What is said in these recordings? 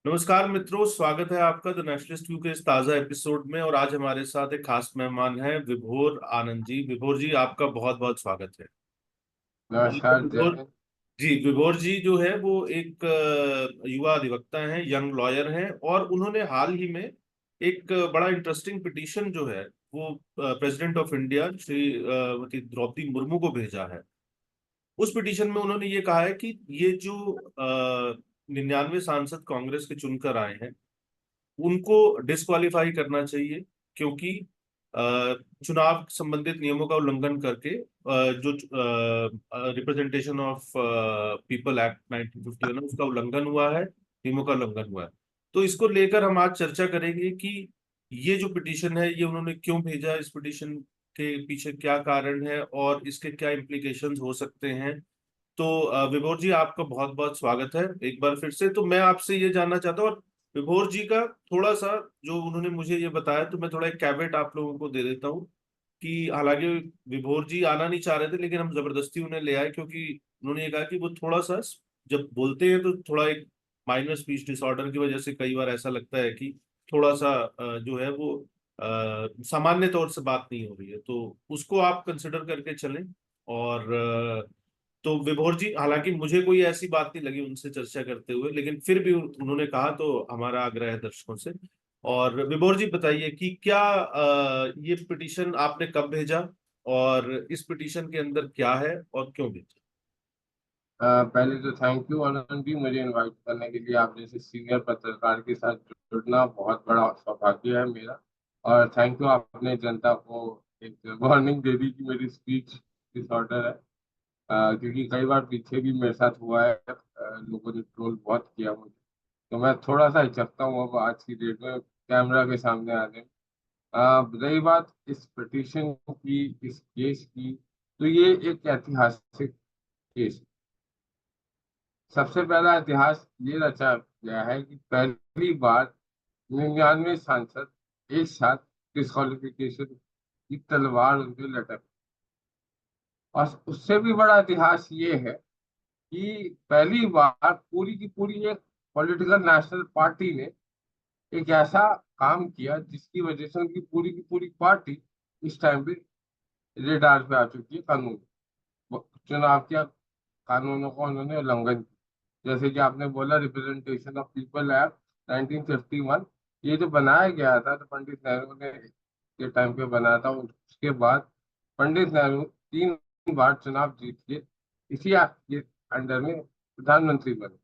नमस्कार मित्रों, स्वागत है आपका द नेशनलिस्ट व्यू के इस ताजा एपिसोड में। और आज हमारे साथ एक खास मेहमान है, विभोर आनंद जी। विभोर जी, आपका बहुत बहुत स्वागत है। नमस्कार, जय विभोर हिंद। जी, विभोर जी जो है वो एक युवा अधिवक्ता हैं, यंग लॉयर हैं। और उन्होंने हाल ही में एक बड़ा इंटरेस्टिंग पिटीशन जो है वो president of India Shrimati Droupadi Murmu को भेजा है। उस पिटीशन में उन्होंने ये कहा है कि ये जो 99 सांसद कांग्रेस के चुनकर आए हैं उनको डिस्क्वालीफाई करना चाहिए, क्योंकि चुनाव संबंधित नियमों का उल्लंघन करके जो रिप्रेजेंटेशन ऑफ पीपल एक्ट 1951 है उसका उल्लंघन हुआ है, नियमों का उल्लंघन हुआ है। तो इसको लेकर हम आज चर्चा करेंगे कि ये जो पिटीशन है ये उन्होंने क्यों भेजा, इस पिटीशन के पीछे क्या कारण है और इसके क्या इम्प्लीकेशंस हो सकते हैं। तो विभोर जी, आपका बहुत बहुत स्वागत है एक बार फिर से। तो मैं आपसे ये जानना चाहता हूँ, और विभोर जी का थोड़ा सा जो उन्होंने मुझे ये बताया, तो मैं थोड़ा एक कैवेट आप लोगों को दे देता हूँ कि हालांकि विभोर जी आना नहीं चाह रहे थे, लेकिन हम जबरदस्ती उन्हें ले आए, क्योंकि उन्होंने ये कहा कि वो थोड़ा सा जब बोलते हैं तो थोड़ा एक माइनर स्पीच डिसऑर्डर की वजह से कई बार ऐसा लगता है कि थोड़ा सा जो है वो सामान्य तौर से बात नहीं हो रही है, तो उसको आप कंसिडर करके चलें। और तो विभोर जी, हालांकि मुझे कोई ऐसी बात नहीं लगी उनसे चर्चा करते हुए, लेकिन फिर भी उन्होंने कहा तो हमारा आग्रह है दर्शकों से। और विभोर जी बताइए कि क्या ये पिटीशन आपने कब भेजा, और इस पिटीशन के अंदर क्या है और क्यों भेजा। पहले तो थैंक यू आनंद जी, मुझे इनवाइट करने के लिए। आप जैसे सीनियर पत्रकार के साथ जुड़ना बहुत बड़ा सौभाग्य है मेरा। और थैंक यू, आपने जनता को एक वार्निंग दे दी कि मेरी स्पीच डिसऑर्डर है। क्योंकि कई बार पीछे भी मेरे साथ हुआ है। लोगों ने ट्रोल बहुत किया मुझे, तो मैं थोड़ा सा हिचकता हूँ अब आज की डेट में कैमरा के सामने आने में। रही बात इस पिटीशन की, इस केस की, तो ये एक ऐतिहासिक केस। सबसे पहला इतिहास ये रचा गया है कि पहली बार 99 सांसद एक साथ डिस्क्वालिफिकेशन की तलवार उनके लटक। और उससे भी बड़ा इतिहास ये है कि पहली बार पूरी की पूरी एक पॉलिटिकल नेशनल पार्टी ने एक ऐसा काम किया जिसकी वजह से उनकी पूरी की पूरी पार्टी इस टाइम पे रेडार पे आ चुकी है। कानून, चुनाव के कानूनों का उन्होंने उल्लंघन किया। जैसे कि आपने बोला, रिप्रेजेंटेशन ऑफ पीपल एक्ट 1951, ये जो बनाया गया था तो पंडित नेहरू ने के टाइम पे बनाया था। उसके बाद पंडित नेहरू 3 बार चुनाव जीत के इसी एक्ट के अंडर में प्रधानमंत्री बने।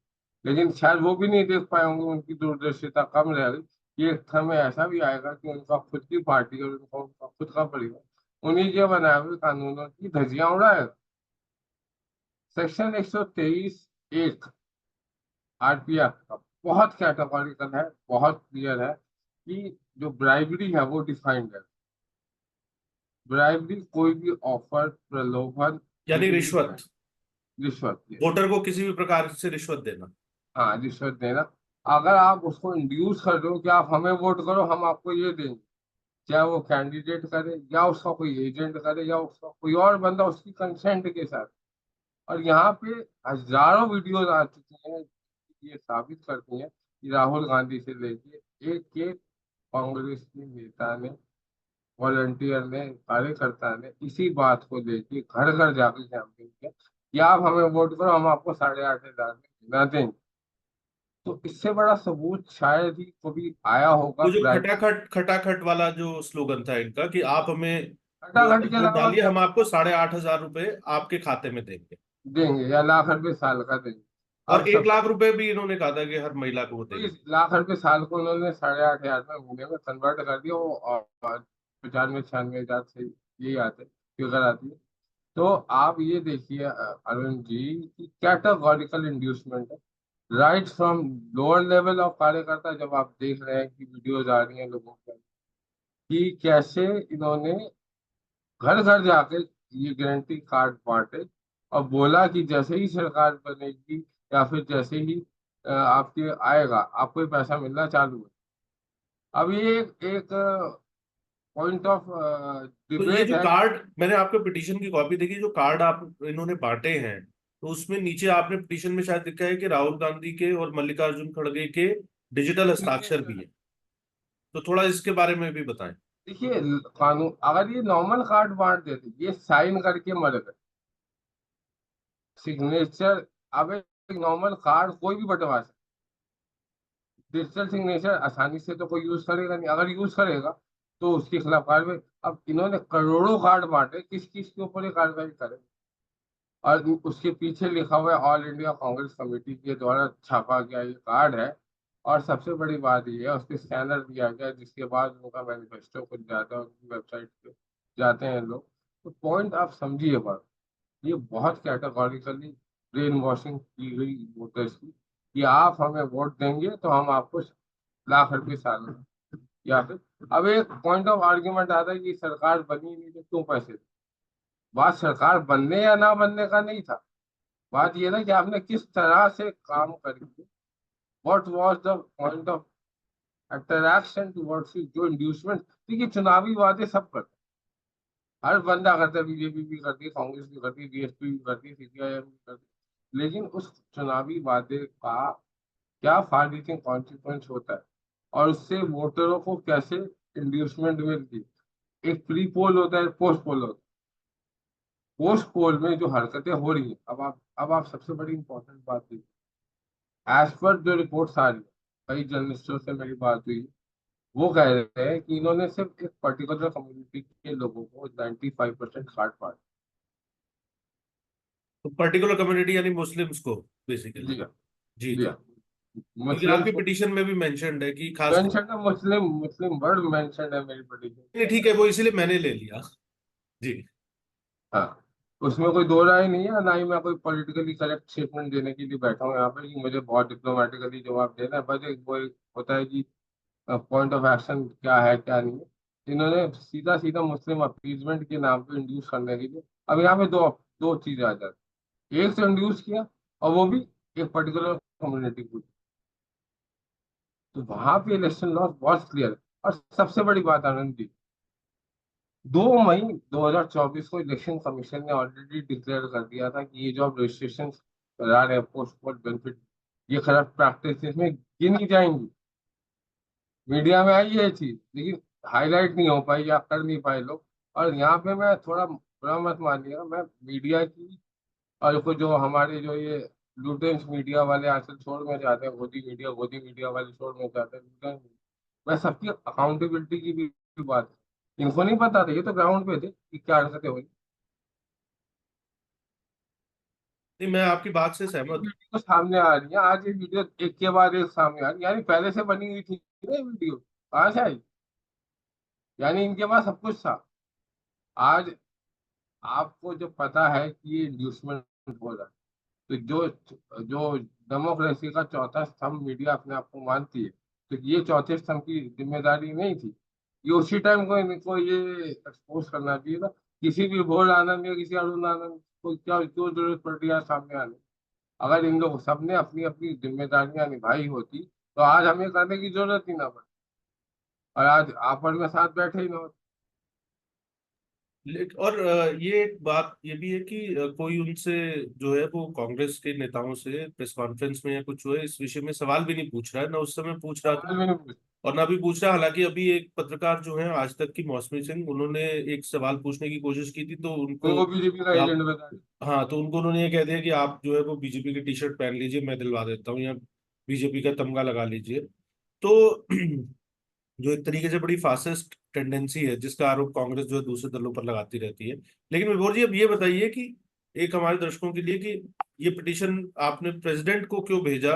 लेकिन शायद वो भी नहीं देख पाए होंगे, उनकी दूरदर्शिता कम रह गई कि एक समय ऐसा भी आएगा कि उनका खुद की पार्टी और उनका खुद का परिवार उन्हीं के बनाए हुए कानूनों की धज्जियां उड़ाएगा। सेक्शन 123(1) आरपीएफ का बहुत कैटेगोरिकल है, बहुत क्लियर है कि जो ब्राइबरी है वो डिफाइंड है। ब्राइबरी कोई भी ऑफर, प्रलोभन, यानी किसी भी रिश्वत, रिश्वत, वोटर को किसी भी प्रकार से रिश्वत देना। हाँ, रिश्वत देना। अगर आप उसको इंड्यूस कर दो कि आप हमें वोट करो, हम आपको ये देंगे, चाहे वो कैंडिडेट करे या उसका कोई एजेंट करे या उसका कोई और बंदा उसकी कंसेंट के साथ। और यहाँ पे हजारों वीडियोज आ चुकी हैं ये साबित करती हैं कि राहुल गांधी से लेके एक एक कांग्रेस के नेता ने, वॉलंटियर ने, कार्यकर्ता ने इसी बात को लेके घर घर जाके कैंपेन किया कि आप हमें वोट करो, हम आपको 8,500 में जिता देंगे। तो इससे बड़ा सबूत शायद ही कभी आया होगा वो जो ब्राइबरी। खटाखट खटाखट वाला जो स्लोगन था इनका कि आप हमें खटाखट के वोट अलावा डालिए, क्या हम आपको 8,500 रुपए आपके खाते में देंगे। देंगे, या लाख रुपए साल का देंगे। और अब 1 लाख रुपए भी इन्होंने कहा था कि हर महिला को वो तो देंगे। इस लाख रुपए साल को उन्होंने 8,500 में महीने में कन्वर्ट कर दिया। वो और 95-96 हजार से यही आते फिगर आती है। तो आप ये देखिए अरुण जी की कैटेगोरिकल इंड्यूसमेंट है। Right from lower level of कार्यकर्ता, जब आप देख रहे हैं कि वीडियोज आ रही हैं लोगों की कि कैसे इन्होंने घर घर जाके ये गारंटी कार्ड बांटे और बोला कि जैसे ही सरकार बनेगी या फिर जैसे ही आपके आएगा आपको ये पैसा मिलना चालू है। अब ये एक पॉइंट ऑफ तो ये डिबेट जो है। कार्ड, मैंने आपको पिटीशन की कॉपी देखी, जो कार्ड आप इन्होंने बांटे हैं, तो उसमें नीचे आपने पिटीशन में शायद लिखा है कि राहुल गांधी के और मल्लिकार्जुन खड़गे के डिजिटल हस्ताक्षर भी सिग्नेचर। है। तो थोड़ा इसके बारे में भी बताएं। देखिए, कानून अगर ये नॉर्मल कार्ड बांट देते, ये साइन करके मर गए। सिग्नेचर, अब एक नॉर्मल कार्ड कोई भी बंटवा सकता, डिजिटल सिग्नेचर आसानी से तो कोई यूज करेगा नहीं, अगर यूज करेगा तो उसके खिलाफ कार्रवाई। अब इन्होंने करोड़ों कार्ड बांटे, किस किस के ऊपर ये कार्रवाई करे? और उसके पीछे लिखा हुआ है ऑल इंडिया कांग्रेस कमेटी के द्वारा छापा गया ये कार्ड है। और सबसे बड़ी बात ये है, उसके स्कैनर दिया गया, जिसके बाद उनका मैनिफेस्टो खुल जाता है, उनकी वेबसाइट पे जाते हैं लोग। तो पॉइंट आप समझिए बात, ये बहुत कैटेगोरिकली ब्रेन वॉशिंग की गई वोटर्स की, कि आप हमें वोट देंगे तो हम आपको लाख रुपए साल में, या फिर अब एक पॉइंट ऑफ आर्ग्यूमेंट आता है कि सरकार बनी नहीं तो क्यों पैसे दें। बात सरकार बनने या ना बनने का नहीं था, बात ये ना कि आपने किस तरह से काम करके, what was the point of attraction towards you, जो इंड्यूसमेंट। देखिए, चुनावी वादे सब करते हैं, हर बंदा करता है, बीजेपी भी करती है, कांग्रेस भी करती है, बीएसपी भी करती है, सीपीआईएम भी करती है, लेकिन उस चुनावी वादे का क्या फार रीचिंग कॉन्सिक्वेंस होता है, और उससे वोटरों को कैसे इंड्यूसमेंट मिलती है। एक प्री पोल होता है, पोस्ट पोल होता है। पोस्ट पोल में जो हरकतें हो रही है, अब आप सबसे बड़ी इंपॉर्टेंट बात देखिए, एज पर जो रिपोर्ट्स आ रही है, कई जर्नलिस्टों से मेरी बात हुई, वो कह रहे हैं कि इन्होंने सिर्फ एक पर्टिकुलर कम्युनिटी के लोगों को 95% काट पा। तो पर्टिकुलर कम्युनिटी यानी मुस्लिम्स को बेसिकली। जी हाँ, जी जी जी। हाँ, क्योंकि मुस्लिम्स आपकी को पिटीशन में भी मेंशन्ड है कि खास कर। मेंशन है, मुस्लिम मुस्लिम वर्ड मेंशन है मेरी पिटीशन के नहीं ठीक अंदर। है, वो इसीलिए मैंने ले लिया। जी। हाँ, उसमें कोई दो राय नहीं है, ना ही मैं कोई पॉलिटिकली करेक्ट स्टेटमेंट देने के लिए बैठा हूँ यहाँ पर कि मुझे बहुत डिप्लोमेटिकली जवाब देना है। बस एक वो एक होता है कि पॉइंट ऑफ एक्शन क्या है क्या नहीं है। इन्होंने सीधा सीधा मुस्लिम अपीजमेंट के नाम पे इंड्यूस करने के लिए, अब यहाँ पे दो दो चीजें आ जाती हैं। एक तो इंड्यूस किया, और वो भी एक पर्टिकुलर कम्युनिटी को। तो वहां पे इलेक्शन लॉ बहुत क्लियर है। और सबसे बड़ी बात आनंद जी, 2 मई 2024 को इलेक्शन कमीशन ने ऑलरेडी डिक्लेयर कर दिया था कि ये जो आप रजिस्ट्रेशन करा रहे हैं पोस्ट पोल बेनिफिट, ये खराब प्रैक्टिस इसमें गिनी जाएंगी। मीडिया में आई है चीज, लेकिन हाईलाइट नहीं हो पाई या कर नहीं पाए लोग। और यहाँ पे मैं थोड़ा बुरा मत मानिएगा, मैं मीडिया की, और को जो हमारे जो ये लुटेंस मीडिया वाले आजकल छोड़ में जाते हैं, गोदी मीडिया वाले छोड़ में जाते हैं, मैं सबकी अकाउंटेबिलिटी की भी बात है। इनको नहीं पता था, ये तो ग्राउंड पे थे कि क्या हरकतें हुई। नहीं, मैं आपकी बात से आज ये सहमत हूँ। वीडियो सामने आ रही है, आज ये वीडियो एक के बाद एक सामने आ रही है, यानी पहले से बनी हुई थी ना ये वीडियो, कहाँ से आई? यानी इनके पास सब कुछ था। आज आपको जो पता है कि ये इंड्यूसमेंट हो रहा है, तो जो जो डेमोक्रेसी का चौथा स्तंभ मीडिया अपने आप को मानती है, तो ये चौथे स्तंभ की जिम्मेदारी नहीं थी? ये उसी टाइम को इनको ये एक्सपोज करना चाहिए था। किसी भी भोल आनंद या किसी अरुण आनंद को क्या क्यों जरूरत पड़ रही है सामने आने? अगर इन लोग सबने अपनी अपनी जिम्मेदारियां निभाई होती, तो आज हमें करने की जरूरत ही ना पड़ती, और आज आप और मैं साथ बैठे ही ना होते। और ये एक बात ये भी है कि कोई उनसे जो है वो कांग्रेस के नेताओं से प्रेस कॉन्फ्रेंस में या कुछ हुए इस विषय में सवाल भी नहीं पूछ रहा है, ना उस समय पूछ रहा था सवाल भी नहीं पूछते। और ना भी पूछ रहा। हालांकि अभी एक पत्रकार जो है आज तक की मौसमी सिंह, उन्होंने एक सवाल पूछने की कोशिश की थी, तो उनको उनको बीजेपी का आप, एजेंट बता रहे। हाँ तो उनको उन्होंने ये कह दिया कि आप जो है वो बीजेपी की टी शर्ट पहन लीजिए, मैं दिलवा देता हूँ, या बीजेपी का तमगा लगा लीजिए। तो जो एक तरीके से बड़ी फासिस्ट टेंडेंसी है जिसका आरोप कांग्रेस जो है दूसरे दलों पर लगाती रहती है। लेकिन विभोर जी, अब ये बताइए कि एक हमारे दर्शकों के लिए कि ये पिटीशन आपने प्रेसिडेंट को क्यों भेजा?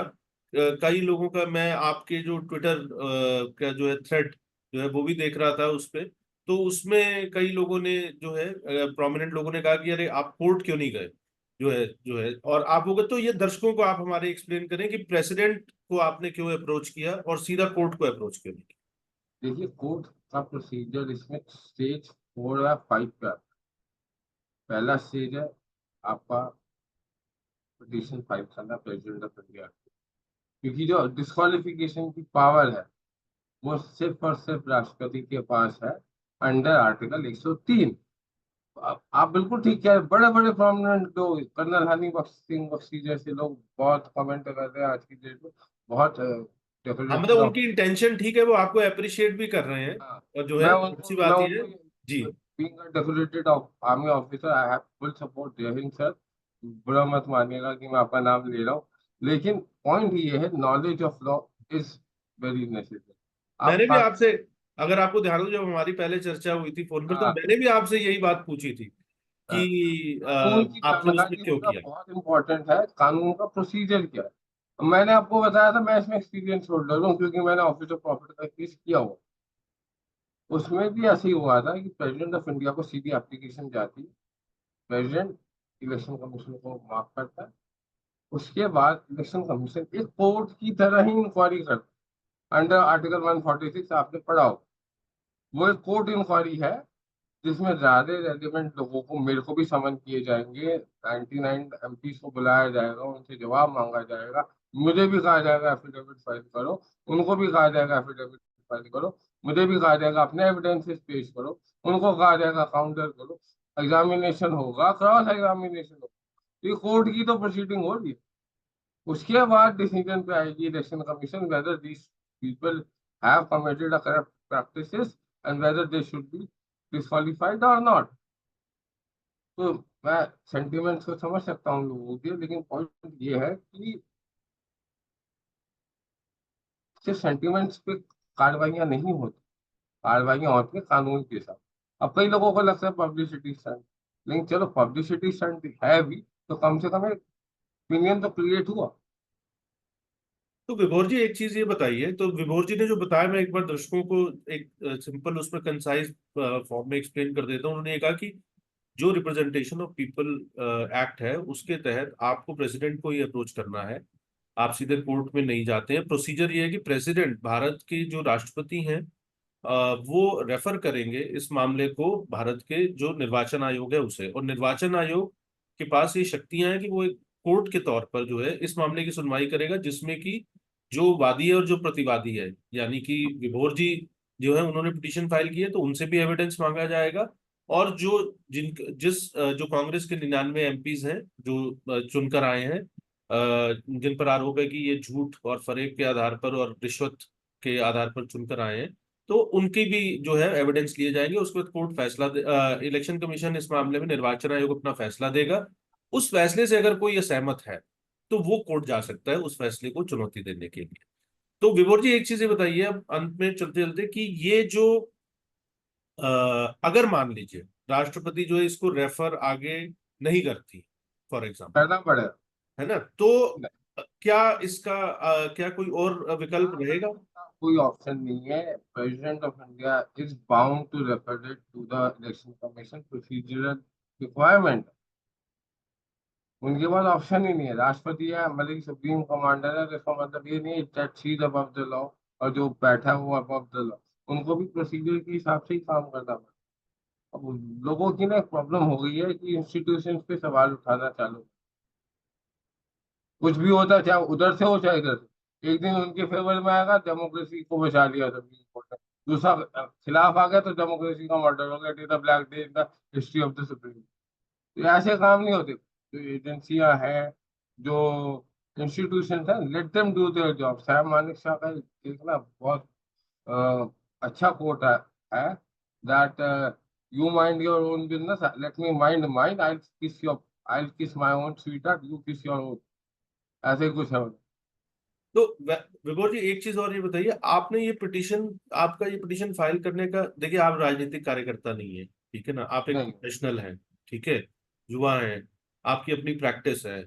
कई लोगों का, मैं आपके जो ट्विटर का जो है थ्रेड जो है वो भी देख रहा था उस पे। तो उसमें कई लोगों ने जो है प्रोमिनेंट लोगों ने कहा कि अरे आप कोर्ट क्यों नहीं गए, जो है और आप होगा। तो ये दर्शकों को आप हमारे एक्सप्लेन करें कि प्रेसिडेंट को आपने क्यों अप्रोच किया और सीधा कोर्ट को अप्रोच क्यों नहीं देखिए, कोर्ट का प्रोसीजर इसमें स्टेज 4 या 5 पे आता है। पहला स्टेज है आपका पिटीशन फाइल करना प्रेसिडेंट ऑफ इंडिया, क्योंकि जो डिस्क्वालिफिकेशन की पावर है वो सिर्फ और सिर्फ राष्ट्रपति के पास है, अंडर आर्टिकल 103। आप बिल्कुल ठीक कह रहे हैं। बड़े बड़े प्रोमिनेंट लोग, कर्नल हनी बख्श सिंह बख्शी जैसे लोग बहुत कमेंट करते हैं आज की डेट में, बहुत हाँ, मतलब डेकोरेटेड उनकी इंटेंशन ठीक है, वो आपको अप्रिशिएट भी कर रहे हैं। हाँ, और जो है अच्छी मैं बात ये है। उनको जी। Being a decorated army officer I have full support. जय हिंद सर, बुरा मत मानिएगा कि मैं आपका नाम ले रहा हूँ, लेकिन पॉइंट ये है, knowledge of law is very necessary. आप मैंने भी बात आपसे, अगर आपको ध्यान हो, जब हमारी पहले चर्चा हुई थी फोन पर, तो हाँ, मैंने भी आपसे यही बात पूछी थी हाँ, कि कानून की आपने उसमें जानकारी क्यों होना किया। बहुत इंपॉर्टेंट है। कानून का प्रोसीजर क्या है, मैंने आपको बताया था, मैं इसमें एक्सपीरियंस होल्डर हूँ क्योंकि मैंने ऑफिस ऑफ प्रॉफिट का केस किया हुआ। उसमें भी ऐसे ही हुआ था कि प्रेसिडेंट ऑफ इंडिया को सीधी एप्लीकेशन जाती, प्रेसिडेंट इलेक्शन कमीशन को माफ करता है, उसके बाद इलेक्शन कमीशन एक कोर्ट की तरह ही इंक्वायरी करता है अंडर आर्टिकल 146, आपने पढ़ा हो। वो एक कोर्ट इंक्वायरी है जिसमें ज्यादा रेलिवेंट लोगों को, मेरे को भी समन किए जाएंगे, 99 एमपीज को बुलाया जाएगा, उनसे जवाब मांगा जाएगा, मुझे भी कहा जाएगा एफिडेविट फाइल करो, उनको भी कहा जाएगा एफिडेविट फाइल करो, मुझे भी कहा जाएगा अपने एविडेंसेस पेश करो, उनको कहा जाएगा काउंटर करो, एग्जामिनेशन होगा, क्रॉस एग्जामिनेशन होगा। ये कोर्ट की तो प्रोसीडिंग हो रही है। उसके बाद डिसीजन पे आएगी election commission whether these people have committed a corrupt practices and whether they should be disqualified और नॉट। तो मैं सेंटिमेंट्स को समझ सकता हूँ लोगों के, लेकिन पॉइंट ये है कि सिर्फ सेंटिमेंट्स पे कार्रवाइयाँ नहीं होती, कार्रवाइयाँ होती है कानून के साथ। अब कई लोगों को लगता है पब्लिसिटी स्टंट, लेकिन चलो पब्लिसिटी स्टंट है भी तो कम से कम एक ओपिनियन तो क्रिएट हुआ। तो विभोर जी एक चीज ये बताइए, तो विभोर जी ने जो बताया, मैं एक बार दर्शकों को एक सिंपल उसमें कंसाइज फॉर्म में एक्सप्लेन कर देता हूँ। उन्होंने ये कहा कि जो रिप्रेजेंटेशन ऑफ पीपल एक्ट है, उसके तहत आपको प्रेसिडेंट को ही अप्रोच करना है, आप सीधे कोर्ट में नहीं जाते हैं। प्रोसीजर ये है कि प्रेसिडेंट, भारत के जो राष्ट्रपति हैं, वो रेफर करेंगे इस मामले को भारत के जो निर्वाचन आयोग है उसे, और निर्वाचन आयोग के पास ये शक्तियां हैं कि वो एक कोर्ट के तौर पर जो है इस मामले की सुनवाई करेगा, जिसमें कि जो वादी है और जो प्रतिवादी है, यानी कि विभोर जी जो है उन्होंने पिटीशन फाइल की है, तो उनसे भी एविडेंस मांगा जाएगा। और जो जो कांग्रेस के 99 एमपीज हैं जो चुनकर आए हैं, जिन पर आरोप है कि ये झूठ और फरेब के आधार पर और रिश्वत के आधार पर चुनकर आए हैं, तो उनकी भी जो है एविडेंस लिए जाएंगे। उसके बाद कोर्ट फैसला इलेक्शन कमीशन इस मामले में, निर्वाचन आयोग अपना फैसला देगा। उस फैसले से अगर कोई असहमत है, तो वो कोर्ट जा सकता है उस फैसले को चुनौती देने के लिए। तो विभोर जी एक चीज ये बताइए अब अंत में चलते चलते, कि ये जो अगर मान लीजिए राष्ट्रपति जो है इसको रेफर आगे नहीं करती, फॉर एग्जाम्पल, करना पड़ेगा। है ना, तो क्या इसका क्या कोई और विकल्प यहाँ रहेगा? करने का कोई ऑप्शन नहीं है। President of India is bound to refer it to the election commission, procedural requirement. उनके पास ऑप्शन ही नहीं है। राष्ट्रपति है, मतलब कि सुप्रीम कमांडर है, तो इसका मतलब ये नहीं है that she is above the law और जो बैठा है वो अबव द लॉ। उनको भी प्रोसीजर के हिसाब से ही काम करना पड़ता है। अब लोगों की ना एक प्रॉब्लम हो गई है कि इंस्टीट्यूशन पे सवाल उठाना चालू, कुछ भी होता है चाहे उधर से हो चाहे इधर से, एक दिन उनके फेवर में आएगा, डेमोक्रेसी को बचा लिया सुप्रीम कोर्ट ने, दूसरा खिलाफ आ गया तो डेमोक्रेसी का मर्डर हो गया, it is the black day in the history of the supreme. तो ऐसे काम नहीं होते। जो एजेंसियां हैं, जो इंस्टीट्यूशन है, let them do their job. Sam Manekshaw का एक ना बहुत अच्छा कोट है that you mind your own business, let me mind mind, I kiss my own sweetheart, you kiss your own, ऐसे ही कुछ है। तो विभोर जी एक चीज और ये बताइए, आपने ये पिटीशन, आपका ये पिटीशन फाइल करने का, देखिए आप राजनीतिक कार्यकर्ता नहीं है, ठीक है ना, आप एक नहीं, प्रोफेशनल हैं, ठीक है, युवा हैं, आपकी अपनी प्रैक्टिस है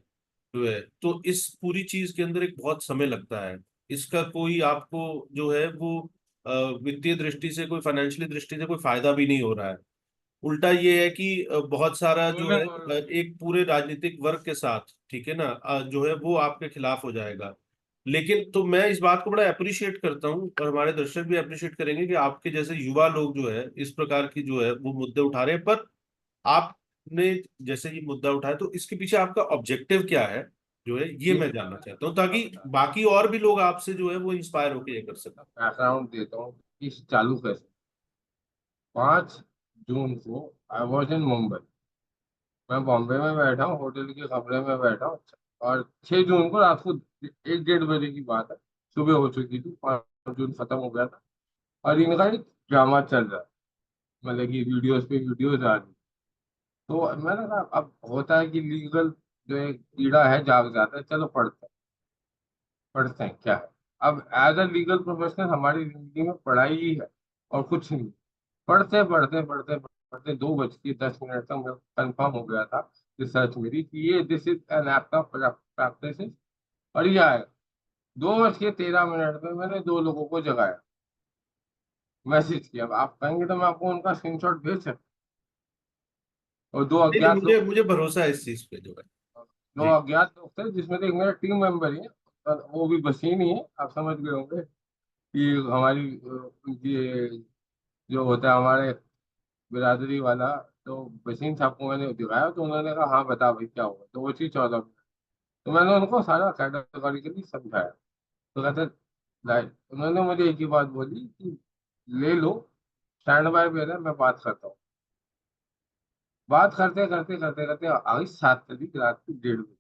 जो है, तो इस पूरी चीज के अंदर एक बहुत समय लगता है। इसका कोई आपको जो है वो वित्तीय दृष्टि से, कोई फाइनेंशियली दृष्टि से कोई फायदा भी नहीं हो रहा है। उल्टा ये है कि बहुत सारा जो बोले है एक पूरे राजनीतिक वर्ग के साथ, ठीक है ना, जो है वो आपके खिलाफ हो जाएगा। लेकिन तो मैं इस बात को बड़ा अप्रिशिएट करता हूँ, और हमारे दर्शक भी अप्रिशिएट करेंगे कि आपके जैसे युवा लोग जो है इस प्रकार की जो है वो मुद्दे उठा रहे हैं। पर आपने जैसे ये मुद्दा उठाया, तो इसके पीछे आपका ऑब्जेक्टिव क्या है जो है, ये ये मैं जानना चाहता हूँ, ताकि बाकी और भी लोग आपसे जो है वो इंस्पायर होकर ये कर सकें। बैकग्राउंड देता हूँ कि चालू कैसे। 5 जून को आई वॉज इन मुंबई, मैं बॉम्बे में बैठा हूँ, होटल के कमरे में बैठा हूँ, और 6 जून को रात को 1-1:30 बजे की बात है, सुबह हो चुकी थी, 5 जून खत्म हो गया था, और इनका एक ड्रामा चल रहा है, मतलब कि वीडियोस पे वीडियोस आ रही। तो मैंने कहा अब होता है कि लीगल जो एक कीड़ा है जाग जाता है, चलो पढ़ते हैं क्या है। अब एज अ लीगल प्रोफेशनल हमारी जिंदगी में पढ़ाई ही है और कुछ नहीं। पढ़ते 2:10 तक मैं कंफर्म हो गया था रिसर्च मेरी कि ये this is an act of practice. और ये आया 2:13 में मैंने 2 लोगों को जगाया, मैसेज किया। अब आप कहेंगे तो मैं आपको उनका स्क्रीनशॉट भेज सकता हूँ। और दो नहीं नहीं, अज्ञात मुझे लोग मुझे भरोसा है इस चीज पे जो है। दो जी। अज्ञात लोग थे, जिसमें से एक मेरा टीम मेंबर ही है, और वो भी बसीन ही है, आप समझ गए होंगे कि हमारी उनकी जो होता है हमारे बिरादरी वाला। तो वसीम साहब को मैंने दिखाया, तो उन्होंने कहा हाँ बता भाई क्या हुआ, तो वो चीज 14 मिनट। तो मैंने उनको सारा कैटेगोरिकली समझाया। तो कहते उन्होंने मुझे एक ही बात बोली कि ले लो, स्टैंड बाय पे रहे, मैं बात करता हूँ। बात करते करते आ गई 7 तारीख रात की 1:30 बजे।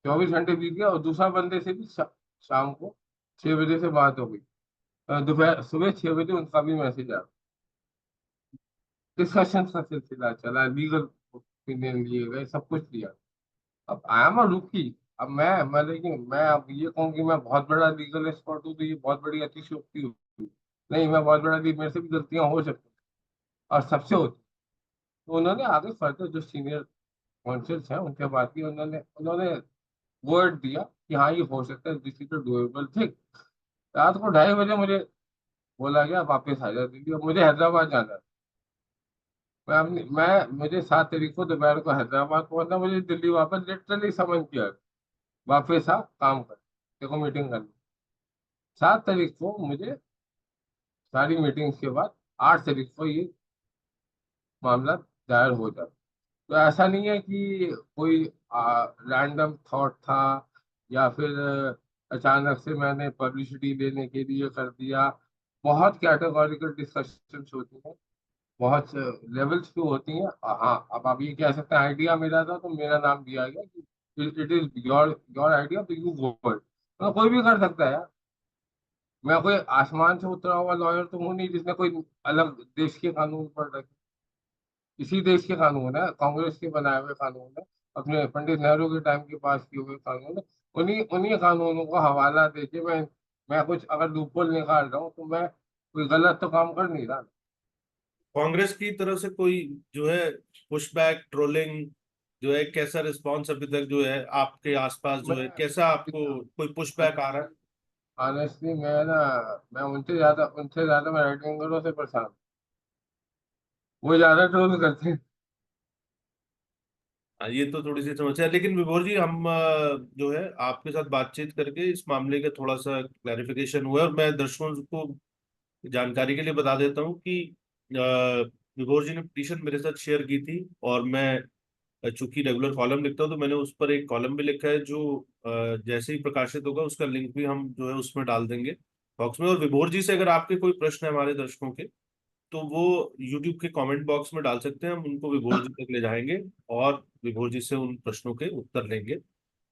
24 घंटे बीत गया, और दूसरा बंदे से भी शाम को 6 बजे से बात हो गई। दोपहर सुबह 6 बजे उनका भी मैसेज आया। डिस्कशन का सिलसिला चला, लीगल ओपिनियन लिए गए, सब कुछ लिया। अब आई एम अ रुकी। अब मैं लेकिन मैं अब ये कहूँ कि मैं बहुत बड़ा लीगल एक्सपर्ट हूँ तो ये बहुत बड़ी अतिशयोक्ति हुई। नहीं, मैं बहुत बड़ा मेरे से भी गलतियां हो सकती हैं, और सबसे होती। तो उन्होंने आगे फर्दर जो सीनियर काउंसिल्स हैं उनसे बात की, उन्होंने उन्होंने वर्ड दिया कि हाँ ये हो सकता है, दिस इज डूएबल थिंग। रात को 2:30 बजे मुझे बोला गया वापस आ जा दिल्ली, और मुझे हैदराबाद जाना है। मुझे 7 तारीख को दोपहर को हैदराबाद पहुंचना, मुझे दिल्ली वापस लिटरली समझ किया, वापस आ काम कर, देखो मीटिंग करनी। 7 तारीख को मुझे सारी मीटिंग्स के बाद 8 तारीख को ये मामला दायर हो जाता। तो ऐसा नहीं है कि कोई रैंडम थॉट था, या फिर अचानक से मैंने पब्लिसिटी लेने के लिए कर दिया। बहुत कैटेगोरिकल डिस्कशंस होती हैं, बहुत लेवल्स पे होती हैं। हाँ, अब आप ये कह सकते हैं आइडिया मेरा था तो मेरा नाम दिया गया कि it is your your idea, तो यू गो फॉर इट। तो कोई भी कर सकता है यार। मैं कोई आसमान से उतरा हुआ लॉयर तो हूँ नहीं जिसने कोई अलग देश के कानून पढ़ रखे। इसी देश के कानून है, कांग्रेस के बनाए हुए कानून है, अपने पंडित नेहरू के टाइम के पास किए हुए कानून है। उन्हीं उन्हीं कानूनों को हवाला देके मैं कुछ अगर लूपहोल निकाल रहा हूँ तो मैं कोई गलत तो काम कर नहीं रहा। कांग्रेस की तरफ से कोई जो है पुशबैक, ट्रोलिंग जो है, कैसा रिस्पांस अभी तक जो है आपके आसपास जो है, कैसा आपको कोई पुशबैक आ रहा है? ऑनेस्टली मैं उनसे ज्यादा मैं राइट विंगरों से परेशान हूँ। वो ज्यादा ट्रोल करते हैं। हाँ, ये तो थोड़ी सी समस्या है, लेकिन विभोर जी हम जो है आपके साथ बातचीत करके इस मामले का थोड़ा सा क्लैरिफिकेशन हुआ है, और मैं दर्शकों को जानकारी के लिए बता देता हूँ कि विभोर जी ने पिटीशन मेरे साथ शेयर की थी, और मैं चूंकि रेगुलर कॉलम लिखता हूँ तो मैंने उस पर एक कॉलम भी लिखा है, जो जैसे ही प्रकाशित होगा उसका लिंक भी हम जो है उसमें डाल देंगे बॉक्स में। और विभोर जी से अगर आपके कोई प्रश्न है हमारे दर्शकों के, तो वो यूट्यूब के कमेंट बॉक्स में डाल सकते हैं, हम उनको विभोर जी तक ले जाएंगे और विभोर जी से उन प्रश्नों के उत्तर लेंगे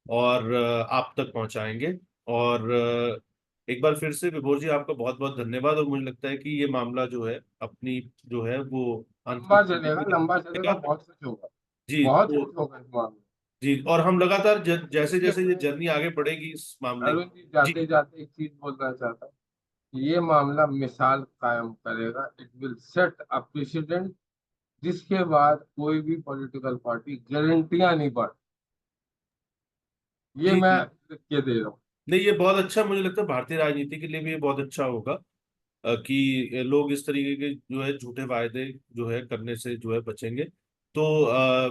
और आप तक पहुंचाएंगे। और एक बार फिर से विभोर जी आपका बहुत बहुत धन्यवाद, और मुझे लगता है कि ये मामला जो है अपनी जो है वो अंत की लंबा जाएगा। चलेगा, बहुत कुछ होगा। जी बहुत तो कुछ होगा इस मामले जी, और हम लगातार जैसे में। जैसे देखिए ये मैं जर्नी आगे बढ़ेगी इस मामले अरुण की। जी जी। जाते जाते एक चीज बोलना चाहता हूँ। ये मामला मिसाल कायम करेगा, it will set a president, जिसके बाद कोई भी पॉलिटिकल पार्टी गारंटियां नहीं बढ़। ये जी मैं जी। लिख के दे रहा हूँ। नहीं, ये बहुत अच्छा, मुझे लगता है भारतीय राजनीति के लिए भी ये बहुत अच्छा होगा कि लोग इस तरीके के जो है झूठे वायदे जो है करने से जो है बचेंगे। तो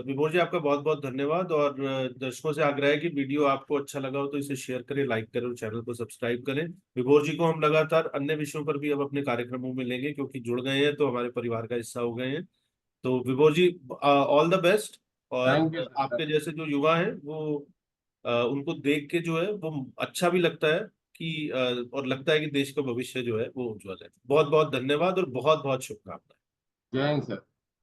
विभोर जी आपका बहुत बहुत धन्यवाद, और दर्शकों से आग्रह है कि वीडियो आपको अच्छा लगा हो तो इसे शेयर करें, लाइक करें और चैनल को सब्सक्राइब करें। विभोर जी को हम लगातार अन्य विषयों पर भी अब अपने कार्यक्रमों में लेंगे, क्योंकि जुड़ गए हैं तो हमारे परिवार का हिस्सा हो गए हैं। तो विभोर जी, ऑल द बेस्ट। और थैंक यू आपके सर। जैसे जो युवा हैं वो उनको देख के जो है वो अच्छा भी लगता है कि और लगता है कि देश का भविष्य जो है वो उज्जवल है। बहुत बहुत धन्यवाद और बहुत बहुत शुभकामनाएं। जय हिंद सर।